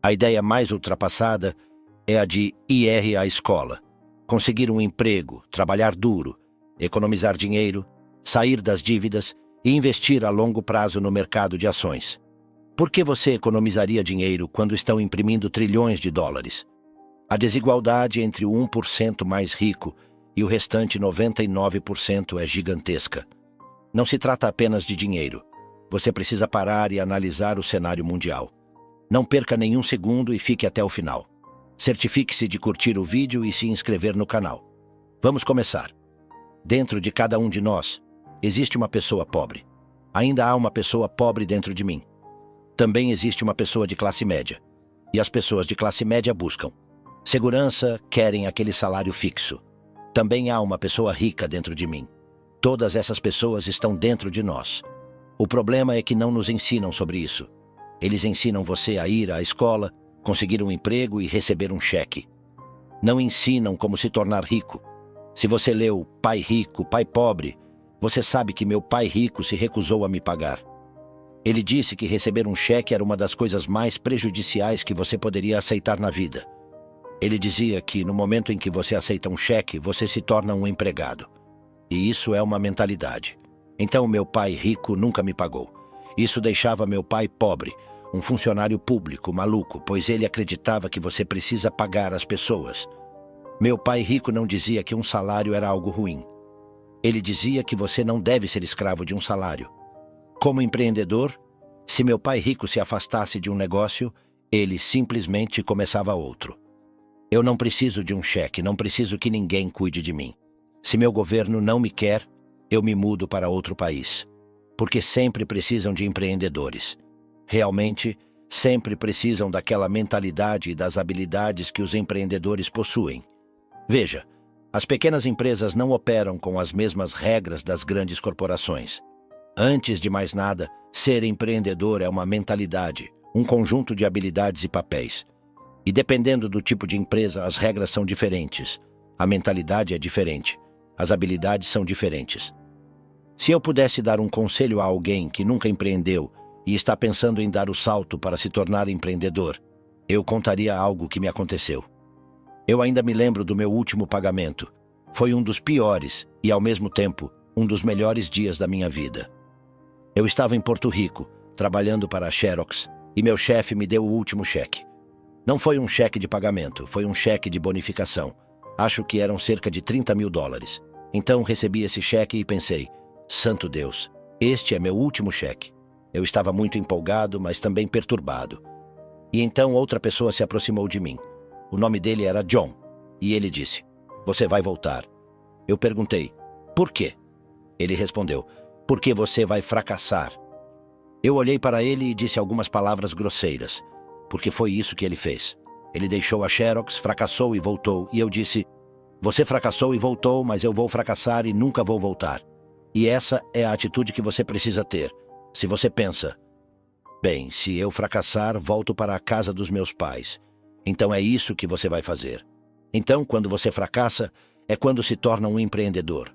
A ideia mais ultrapassada é a de ir à escola, conseguir um emprego, trabalhar duro, economizar dinheiro, sair das dívidas e investir a longo prazo no mercado de ações. Por que você economizaria dinheiro quando estão imprimindo trilhões de dólares? A desigualdade entre o 1% mais rico e o restante 99% é gigantesca. Não se trata apenas de dinheiro. Você precisa parar e analisar o cenário mundial. Não perca nenhum segundo e fique até o final. Certifique-se de curtir o vídeo e se inscrever no canal. Vamos começar. Dentro de cada um de nós, existe uma pessoa pobre. Ainda há uma pessoa pobre dentro de mim. Também existe uma pessoa de classe média. E as pessoas de classe média buscam segurança, querem aquele salário fixo. Também há uma pessoa rica dentro de mim. Todas essas pessoas estão dentro de nós. O problema é que não nos ensinam sobre isso. Eles ensinam você a ir à escola, conseguir um emprego e receber um cheque. Não ensinam como se tornar rico. Se você leu Pai Rico, Pai Pobre, você sabe que meu pai rico se recusou a me pagar. Ele disse que receber um cheque era uma das coisas mais prejudiciais que você poderia aceitar na vida. Ele dizia que no momento em que você aceita um cheque, você se torna um empregado. E isso é uma mentalidade. Então meu pai rico nunca me pagou. Isso deixava meu pai pobre, um funcionário público maluco, pois ele acreditava que você precisa pagar as pessoas. Meu pai rico não dizia que um salário era algo ruim. Ele dizia que você não deve ser escravo de um salário. Como empreendedor, se meu pai rico se afastasse de um negócio, ele simplesmente começava outro. Eu não preciso de um cheque, não preciso que ninguém cuide de mim. Se meu governo não me quer, eu me mudo para outro país. Porque sempre precisam de empreendedores. Realmente, sempre precisam daquela mentalidade e das habilidades que os empreendedores possuem. Veja, as pequenas empresas não operam com as mesmas regras das grandes corporações. Antes de mais nada, ser empreendedor é uma mentalidade, um conjunto de habilidades e papéis. E dependendo do tipo de empresa, as regras são diferentes. A mentalidade é diferente. As habilidades são diferentes. Se eu pudesse dar um conselho a alguém que nunca empreendeu e está pensando em dar o salto para se tornar empreendedor, eu contaria algo que me aconteceu. Eu ainda me lembro do meu último pagamento. Foi um dos piores e, ao mesmo tempo, um dos melhores dias da minha vida. Eu estava em Porto Rico, trabalhando para a Xerox, e meu chefe me deu o último cheque. Não foi um cheque de pagamento, foi um cheque de bonificação. Acho que eram cerca de 30 mil dólares. Então recebi esse cheque e pensei, santo Deus, este é meu último cheque. Eu estava muito empolgado, mas também perturbado. E então outra pessoa se aproximou de mim. O nome dele era John, e ele disse, você vai voltar. Eu perguntei, por quê? Ele respondeu, porque você vai fracassar. Eu olhei para ele e disse algumas palavras grosseiras, porque foi isso que ele fez. Ele deixou a Xerox, fracassou e voltou, e eu disse, você fracassou e voltou, mas eu vou fracassar e nunca vou voltar. E essa é a atitude que você precisa ter. Se você pensa, bem, se eu fracassar, volto para a casa dos meus pais. Então é isso que você vai fazer. Então, quando você fracassa, é quando se torna um empreendedor.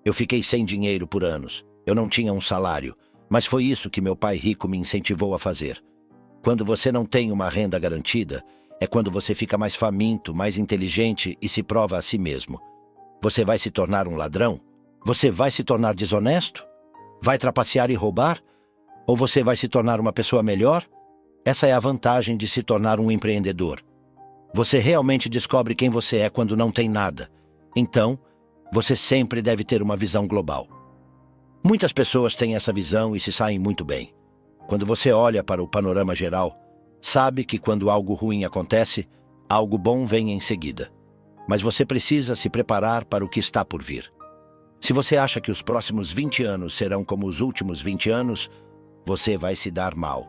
Eu fiquei sem dinheiro por anos. Eu não tinha um salário, mas foi isso que meu pai rico me incentivou a fazer. Quando você não tem uma renda garantida, é quando você fica mais faminto, mais inteligente e se prova a si mesmo. Você vai se tornar um ladrão? Você vai se tornar desonesto? Vai trapacear e roubar? Ou você vai se tornar uma pessoa melhor? Essa é a vantagem de se tornar um empreendedor. Você realmente descobre quem você é quando não tem nada. Então, você sempre deve ter uma visão global. Muitas pessoas têm essa visão e se saem muito bem. Quando você olha para o panorama geral, sabe que quando algo ruim acontece, algo bom vem em seguida. Mas você precisa se preparar para o que está por vir. Se você acha que os próximos 20 anos serão como os últimos 20 anos, você vai se dar mal.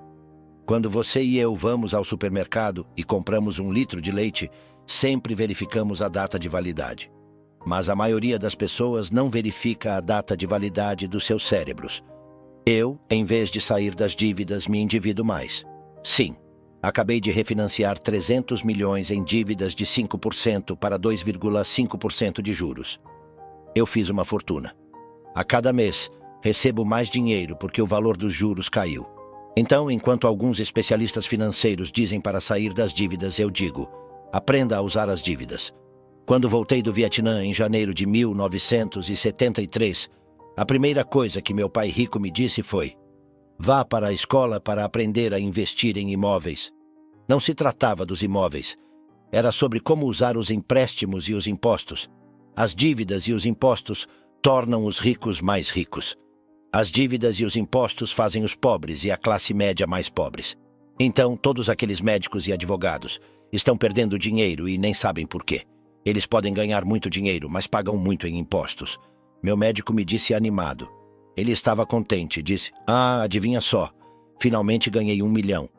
Quando você e eu vamos ao supermercado e compramos 1 litro de leite, sempre verificamos a data de validade. Mas a maioria das pessoas não verifica a data de validade dos seus cérebros. Eu, em vez de sair das dívidas, me endivido mais. Sim, acabei de refinanciar 300 milhões em dívidas de 5% para 2,5% de juros. Eu fiz uma fortuna. A cada mês, recebo mais dinheiro porque o valor dos juros caiu. Então, enquanto alguns especialistas financeiros dizem para sair das dívidas, eu digo: aprenda a usar as dívidas. Quando voltei do Vietnã em janeiro de 1973, a primeira coisa que meu pai rico me disse foi: vá para a escola para aprender a investir em imóveis. Não se tratava dos imóveis. Era sobre como usar os empréstimos e os impostos. As dívidas e os impostos tornam os ricos mais ricos. As dívidas e os impostos fazem os pobres e a classe média mais pobres. Então, todos aqueles médicos e advogados estão perdendo dinheiro e nem sabem por quê. Eles podem ganhar muito dinheiro, mas pagam muito em impostos. Meu médico me disse animado. Ele estava contente, disse: adivinha só, finalmente ganhei 1 milhão.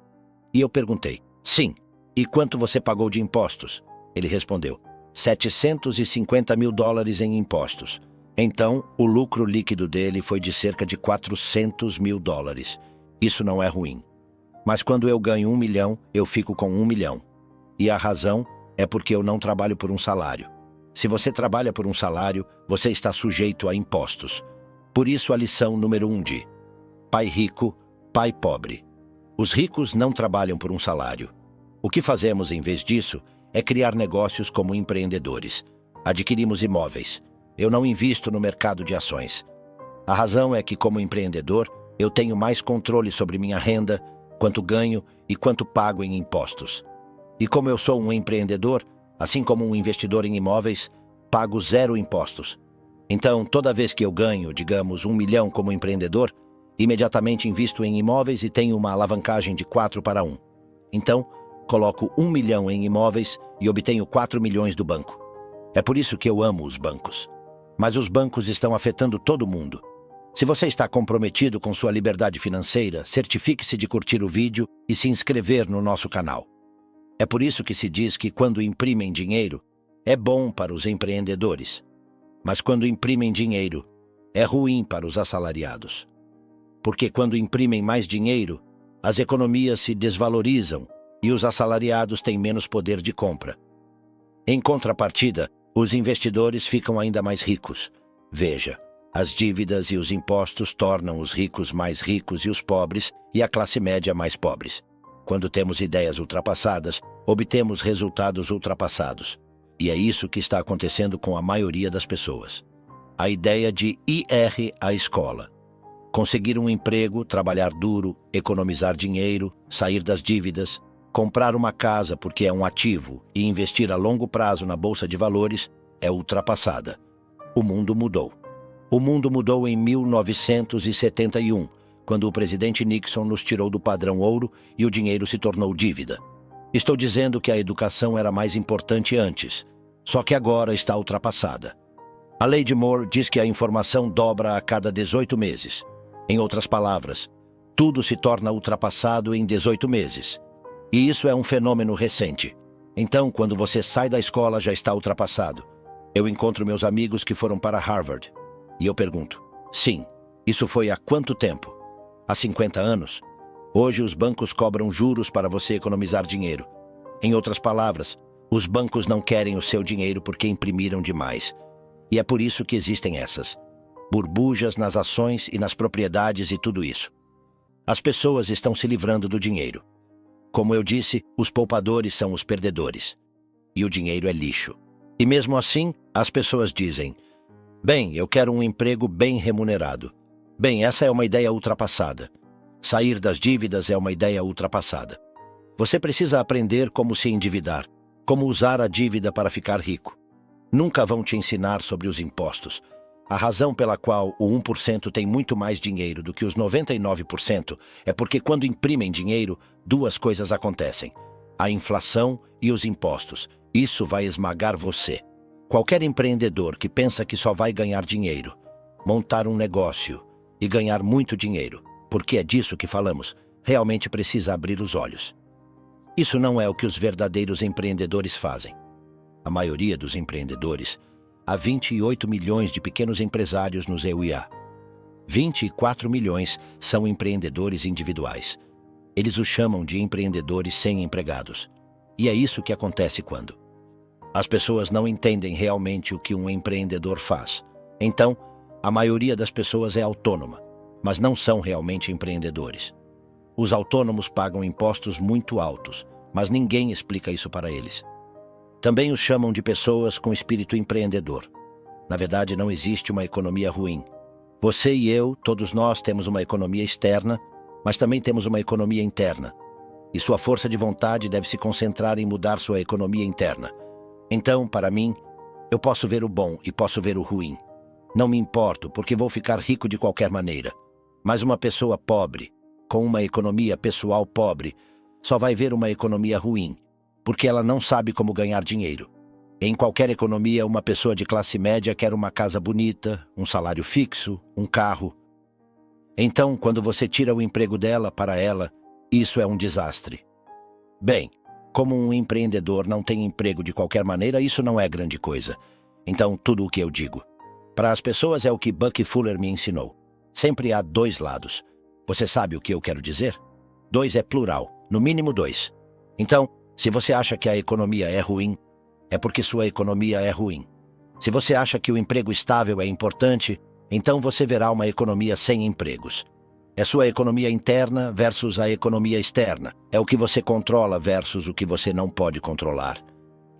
E eu perguntei: sim, e quanto você pagou de impostos? Ele respondeu: $750 mil em impostos. Então, o lucro líquido dele foi de cerca de $400 mil. Isso não é ruim. Mas quando eu ganho 1 milhão, eu fico com 1 milhão. E a razão é porque eu não trabalho por um salário. Se você trabalha por um salário, você está sujeito a impostos. Por isso a lição número 1 de pai rico, pai pobre. Os ricos não trabalham por um salário. O que fazemos em vez disso é criar negócios como empreendedores. Adquirimos imóveis. Eu não invisto no mercado de ações. A razão é que, como empreendedor, eu tenho mais controle sobre minha renda, quanto ganho e quanto pago em impostos. E como eu sou um empreendedor, assim como um investidor em imóveis, pago 0 impostos. Então, toda vez que eu ganho, digamos, 1 milhão como empreendedor, imediatamente invisto em imóveis e tenho uma alavancagem de 4 para 1. Então, coloco 1 milhão em imóveis e obtenho 4 milhões do banco. É por isso que eu amo os bancos. Mas os bancos estão afetando todo mundo. Se você está comprometido com sua liberdade financeira, certifique-se de curtir o vídeo e se inscrever no nosso canal. É por isso que se diz que quando imprimem dinheiro, é bom para os empreendedores. Mas quando imprimem dinheiro, é ruim para os assalariados. Porque quando imprimem mais dinheiro, as economias se desvalorizam e os assalariados têm menos poder de compra. Em contrapartida, os investidores ficam ainda mais ricos. Veja, as dívidas e os impostos tornam os ricos mais ricos e os pobres e a classe média mais pobres. Quando temos ideias ultrapassadas, obtemos resultados ultrapassados. E é isso que está acontecendo com a maioria das pessoas. A ideia de ir à escola. Conseguir um emprego, trabalhar duro, economizar dinheiro, sair das dívidas, comprar uma casa porque é um ativo e investir a longo prazo na bolsa de valores é ultrapassada. O mundo mudou. O mundo mudou em 1971, quando o presidente Nixon nos tirou do padrão ouro e o dinheiro se tornou dívida. Estou dizendo que a educação era mais importante antes, só que agora está ultrapassada. A lei de Moore diz que a informação dobra a cada 18 meses. Em outras palavras, tudo se torna ultrapassado em 18 meses. E isso é um fenômeno recente. Então, quando você sai da escola, já está ultrapassado. Eu encontro meus amigos que foram para Harvard. E eu pergunto: sim, isso foi há quanto tempo? Há 50 anos? Hoje os bancos cobram juros para você economizar dinheiro. Em outras palavras, os bancos não querem o seu dinheiro porque imprimiram demais. E é por isso que existem essas burbujas nas ações e nas propriedades e tudo isso. As pessoas estão se livrando do dinheiro. Como eu disse, os poupadores são os perdedores. E o dinheiro é lixo. E mesmo assim, as pessoas dizem: bem, eu quero um emprego bem remunerado. Bem, essa é uma ideia ultrapassada. Sair das dívidas é uma ideia ultrapassada. Você precisa aprender como se endividar, como usar a dívida para ficar rico. Nunca vão te ensinar sobre os impostos. A razão pela qual o 1% tem muito mais dinheiro do que os 99% é porque quando imprimem dinheiro, 2 coisas acontecem: a inflação e os impostos. Isso vai esmagar você. Qualquer empreendedor que pensa que só vai ganhar dinheiro, montar um negócio e ganhar muito dinheiro, porque é disso que falamos, realmente precisa abrir os olhos. Isso não é o que os verdadeiros empreendedores fazem. A maioria dos empreendedores, há 28 milhões de pequenos empresários nos EUA. 24 milhões são empreendedores individuais. Eles os chamam de empreendedores sem empregados. E é isso que acontece quando as pessoas não entendem realmente o que um empreendedor faz. Então, a maioria das pessoas é autônoma, mas não são realmente empreendedores. Os autônomos pagam impostos muito altos, mas ninguém explica isso para eles. Também os chamam de pessoas com espírito empreendedor. Na verdade, não existe uma economia ruim. Você e eu, todos nós temos uma economia externa, mas também temos uma economia interna. E sua força de vontade deve se concentrar em mudar sua economia interna. Então, para mim, eu posso ver o bom e posso ver o ruim. Não me importo, porque vou ficar rico de qualquer maneira. Mas uma pessoa pobre, com uma economia pessoal pobre, só vai ver uma economia ruim, porque ela não sabe como ganhar dinheiro. Em qualquer economia, uma pessoa de classe média quer uma casa bonita, um salário fixo, um carro. Então, quando você tira o emprego dela para ela, isso é um desastre. Bem, como um empreendedor não tem emprego de qualquer maneira, isso não é grande coisa. Então, tudo o que eu digo. Para as pessoas é o que Bucky Fuller me ensinou. Sempre há dois lados. Você sabe o que eu quero dizer? 2 é plural, no mínimo 2. Então, se você acha que a economia é ruim, é porque sua economia é ruim. Se você acha que o emprego estável é importante, então você verá uma economia sem empregos. É sua economia interna versus a economia externa. É o que você controla versus o que você não pode controlar.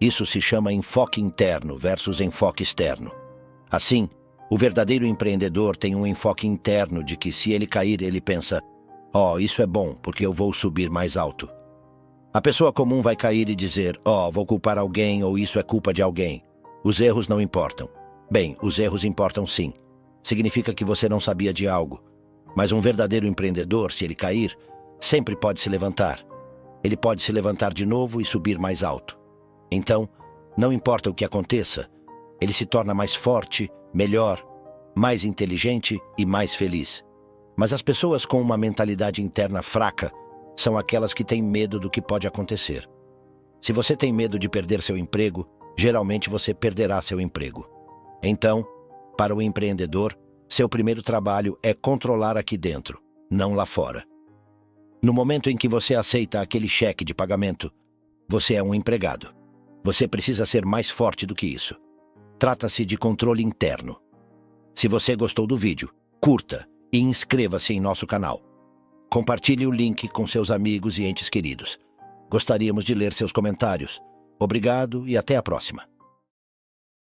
Isso se chama enfoque interno versus enfoque externo. Assim, o verdadeiro empreendedor tem um enfoque interno de que se ele cair, ele pensa: isso é bom, porque eu vou subir mais alto. A pessoa comum vai cair e dizer: vou culpar alguém ou isso é culpa de alguém. Os erros não importam. Bem, os erros importam sim. Significa que você não sabia de algo. Mas um verdadeiro empreendedor, se ele cair, sempre pode se levantar. Ele pode se levantar de novo e subir mais alto. Então, não importa o que aconteça, ele se torna mais forte, melhor, mais inteligente e mais feliz. Mas as pessoas com uma mentalidade interna fraca são aquelas que têm medo do que pode acontecer. Se você tem medo de perder seu emprego, geralmente você perderá seu emprego. Então, para o empreendedor, seu primeiro trabalho é controlar aqui dentro, não lá fora. No momento em que você aceita aquele cheque de pagamento, você é um empregado. Você precisa ser mais forte do que isso. Trata-se de controle interno. Se você gostou do vídeo, curta e inscreva-se em nosso canal. Compartilhe o link com seus amigos e entes queridos. Gostaríamos de ler seus comentários. Obrigado e até a próxima.